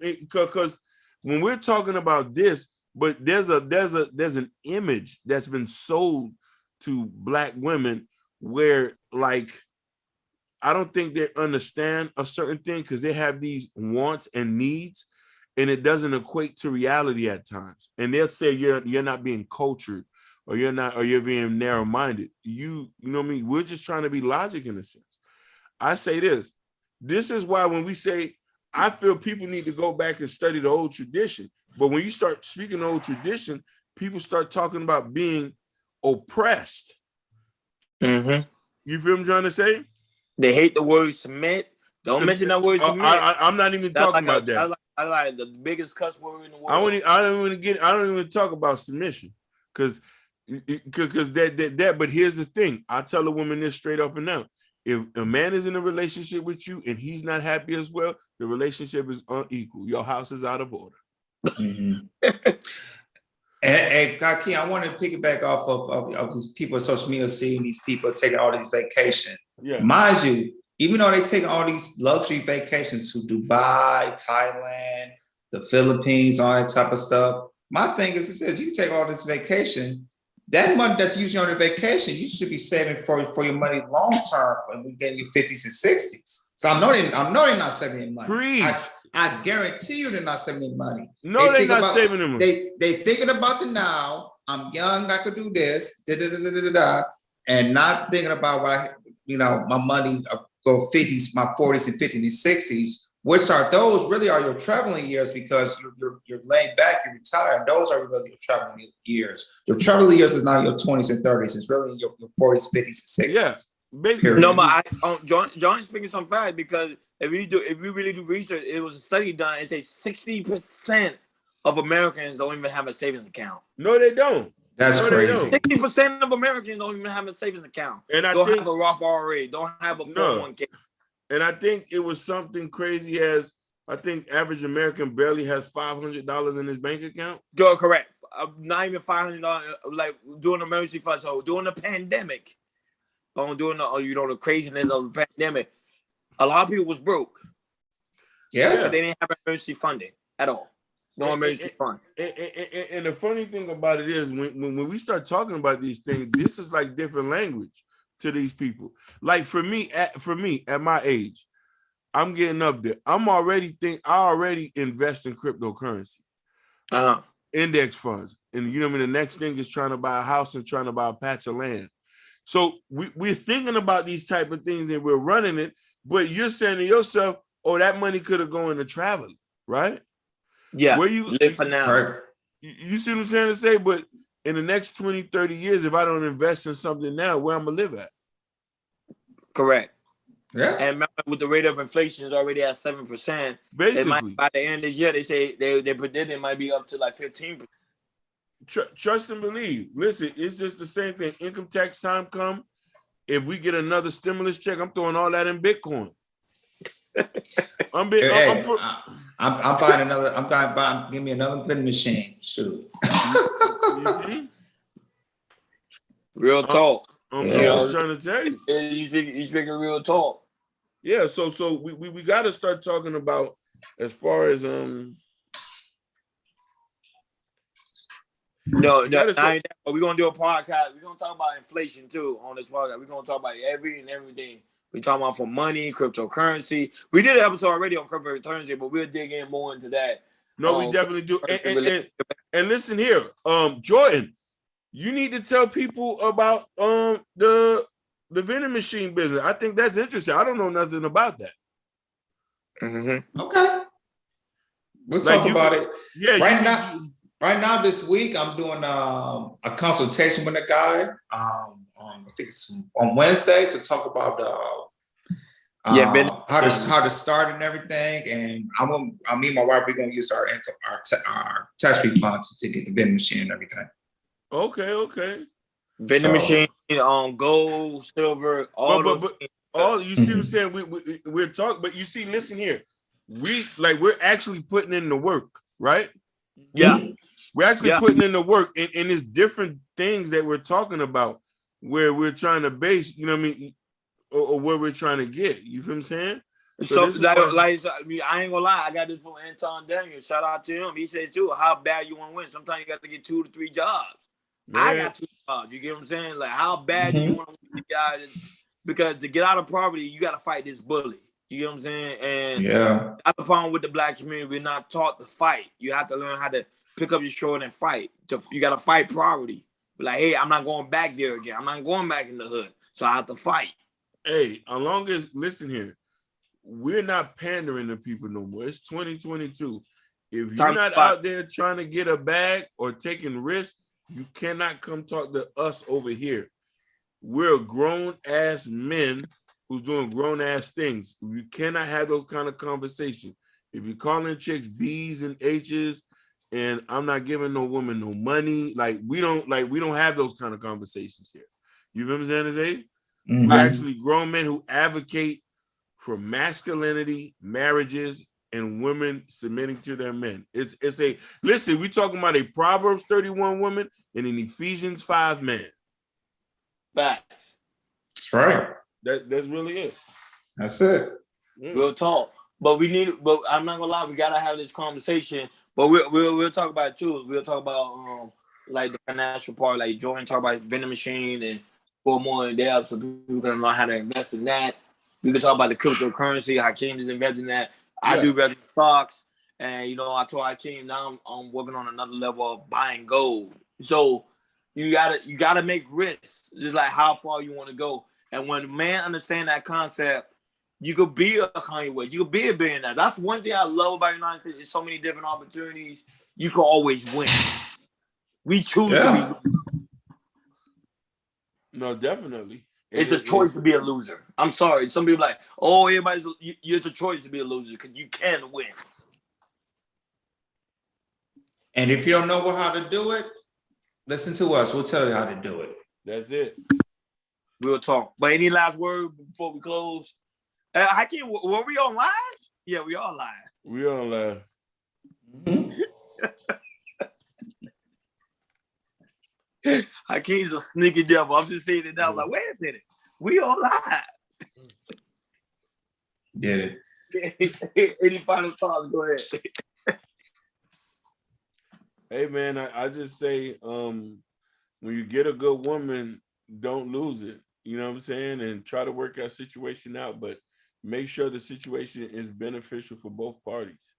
because when we're talking about this, but there's an image that's been sold to Black women where, like, I don't think they understand a certain thing because they have these wants and needs, and it doesn't equate to reality at times. And they'll say you're not being cultured, or you're being narrow-minded. You know what I mean? We're just trying to be logic in a sense. I say this. This is why when we say, I feel people need to go back and study the old tradition. But when you start speaking the old tradition, people start talking about being oppressed. Mm-hmm. You feel what I'm trying to say? They hate the word submit. Don't mention that word submit. I'm not even talking about that. I like the biggest cuss word in the world. I don't even talk about submission because that. But here's the thing: I tell a woman this straight up and down. If a man is in a relationship with you and he's not happy as well, the relationship is unequal. Your house is out of order. Mm-hmm. And Kaki, I want to piggyback off of people on social media seeing these people taking all these vacations. Yeah. Mind you, even though they take all these luxury vacations to Dubai, Thailand, the Philippines, all that type of stuff, my thing is, it says you can take all this vacation. That money that's using on the vacation, you should be saving for your money long term when we get in your 50s and 60s. So I know they're not saving money. Preach. I guarantee you they're not saving money. No, they're not saving them. They thinking about the now. I'm young, I could do this, and not thinking about what my money go 50s, my 40s and 50s and 60s, which are those really are your traveling years because you're laying back, you're retired. Those are really your traveling years. Your traveling years is not your 20s and 30s. It's really your 40s, 50s, and 60s. Yeah, basically. No, but John's speaking some fact because if we really do research, it was a study done. It says 60% of Americans don't even have a savings account. No, they don't. That's crazy. 60% of Americans don't even have a savings account. And don't have a Roth IRA. Don't have a 401k. And I think it was something crazy as I think average American barely has $500 in his bank account. You're correct. Not even $500. Like during emergency fund. So during the pandemic, during the craziness of the pandemic, a lot of people was broke. Yeah, they didn't have emergency funding at all. No emergency fund. And the funny thing about it is when we start talking about these things, this is like different language to these people. Like for me at my age, I'm getting up there. I already invest in cryptocurrency, index funds, and you know what I mean. The next thing is trying to buy a house and trying to buy a patch of land. So we're thinking about these type of things and we're running it, but you're saying to yourself, "Oh, that money could have gone to traveling, right?" Yeah. Where you live for now? Right? You see what I'm saying to say? But in the next 20, 30 years, if I don't invest in something now, where I'm gonna live at? Correct. Yeah. And remember, with the rate of inflation is already at 7%. Basically, by the end of this year, they say they predict it might be up to like 15%. Trust and believe. Listen, it's just the same thing. Income tax time come. If we get another stimulus check, I'm throwing all that in Bitcoin. I'm buying another. I'm going to buy. Give me another vending machine. Shoot. You see? Real talk. I'm trying to tell you. You speaking real talk. Yeah. So we got to start talking about as far as No, we're gonna do a podcast. We're gonna talk about inflation too on this podcast. We're gonna talk about everything. We're talking about for money, cryptocurrency. We did an episode already on cryptocurrency, but we'll dig in more into that. No, we definitely do. And listen here, Jordan, you need to tell people about the vending machine business. I think that's interesting. I don't know nothing about that. Okay. We'll talk about it. Yeah, right now, this week, I'm doing a consultation with a guy. I think it's on Wednesday to talk about how to start and everything. And me and my wife, we're gonna use our income, our tax refund to get the vending machine and everything. Okay. Vending machine, gold, silver, all those. All you see what I'm saying? We're talking, but you see, listen here. We're actually putting in the work, right? Yeah. We're actually putting in the work, and it's different things that we're talking about where we're trying to base, you know what I mean, or where we're trying to get. You feel what I'm saying? So I ain't gonna lie, I got this from Anton Daniel. Shout out to him. He said too, how bad you want to win. Sometimes you got to get 2 to 3 jobs. Man. I got 2 jobs. You get what I'm saying? Like, how bad do you want to win, guys? Because to get out of poverty, you got to fight this bully. You get what I'm saying? And that's the problem with the black community. We're not taught to fight. You have to learn how to pick up your sword and fight. You got to fight poverty. Like, hey, I'm not going back there again. I'm not going back in the hood. So I have to fight. Hey, as long as, listen here, we're not pandering to people no more. It's 2022. If you're not out there trying to get a bag or taking risks, you cannot come talk to us over here. We're grown-ass men who's doing grown-ass things. You cannot have those kind of conversations. If you're calling chicks B's and H's, and I'm not giving no woman no money, we don't have those kind of conversations here. You know what I'm saying, Zay? We're actually grown men who advocate for masculinity, marriages, and women submitting to their men. Listen, we're talking about a Proverbs 31 woman and an Ephesians 5 man. Facts. That's right. That's really it. That's it. Real talk. But I'm not gonna lie, we gotta have this conversation. But we'll talk about it too. We'll talk about like the financial part, like Jordan talk about vending machine and go more in depth so people can learn how to invest in that. We can talk about the cryptocurrency. Hakeem is investing in that. I do invest in stocks, and I told Hakeem now I'm working on another level of buying gold. So you gotta make risks. It's like how far you want to go. And when a man understand that concept, you could be a Kanye West. You could be a billionaire. That's one thing I love about the United States. There's so many different opportunities. You can always win. We choose to be. No, definitely. It's a choice to be a loser. I'm sorry. Some people like, oh, it's a choice to be a loser because you can win. And if you don't know how to do it, listen to us. We'll tell you how to do it. That's it. We'll talk. But any last word before we close? Hakeem, were we on live? Yeah, we all live. We all live. Hakeem's a sneaky devil. I'm just saying it now. I'm like, wait a minute. We all live. Did it. Any final thoughts? Go ahead. Hey, man, I just say when you get a good woman, don't lose it. You know what I'm saying? And try to work that situation out. But make sure the situation is beneficial for both parties.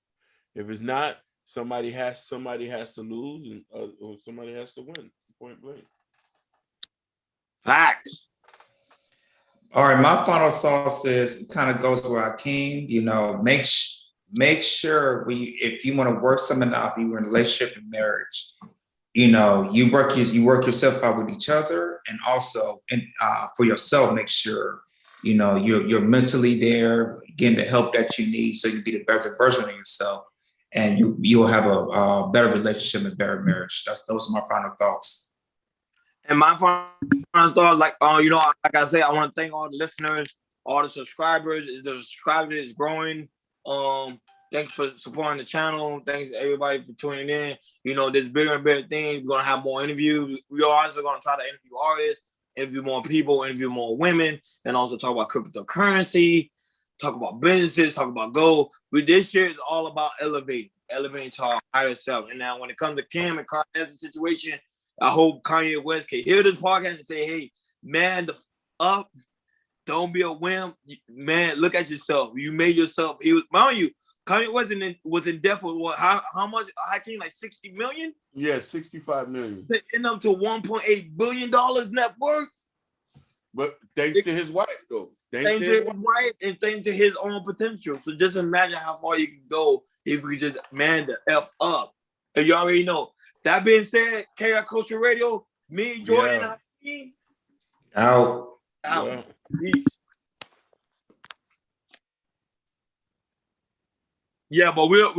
If it's not, somebody has to lose and or somebody has to win. Point blank. Facts. All right, my final thought is kind of goes where I came. Make sure if you want to work something out, if you're in a relationship and marriage, you work yourself out with each other, and also for yourself, make sure you're mentally there, getting the help that you need, so you can be the better version of yourself, and you'll have a better relationship and better marriage. Those are my final thoughts. And my final thoughts, like I said, I want to thank all the listeners, all the subscribers. The subscriber is growing. Thanks for supporting the channel. Thanks to everybody for tuning in. There's bigger and better things. We're gonna have more interviews. We are also gonna try to interview artists, interview more people, interview more women, and also talk about cryptocurrency, talk about businesses, talk about gold. This year is all about elevating to our higher self. And now when it comes to Kim and Kanye's situation, I hope Kanye West can hear this podcast and say, hey, man, don't be a wimp. Man, look at yourself. You made yourself. He was, mind you, Kanye was in debt for what? How much? Hakeem, like 60 million? Yeah, 65 million. To end up to 1.8 billion dollars net worth. But thanks to his wife, though. Thanks to his wife and thanks to his own potential. So just imagine how far you can go if we just man the F up. And you already know. That being said, KR Culture Radio, me, Jordan, Hakeem, Out. Yeah. Peace. Yeah, but we'll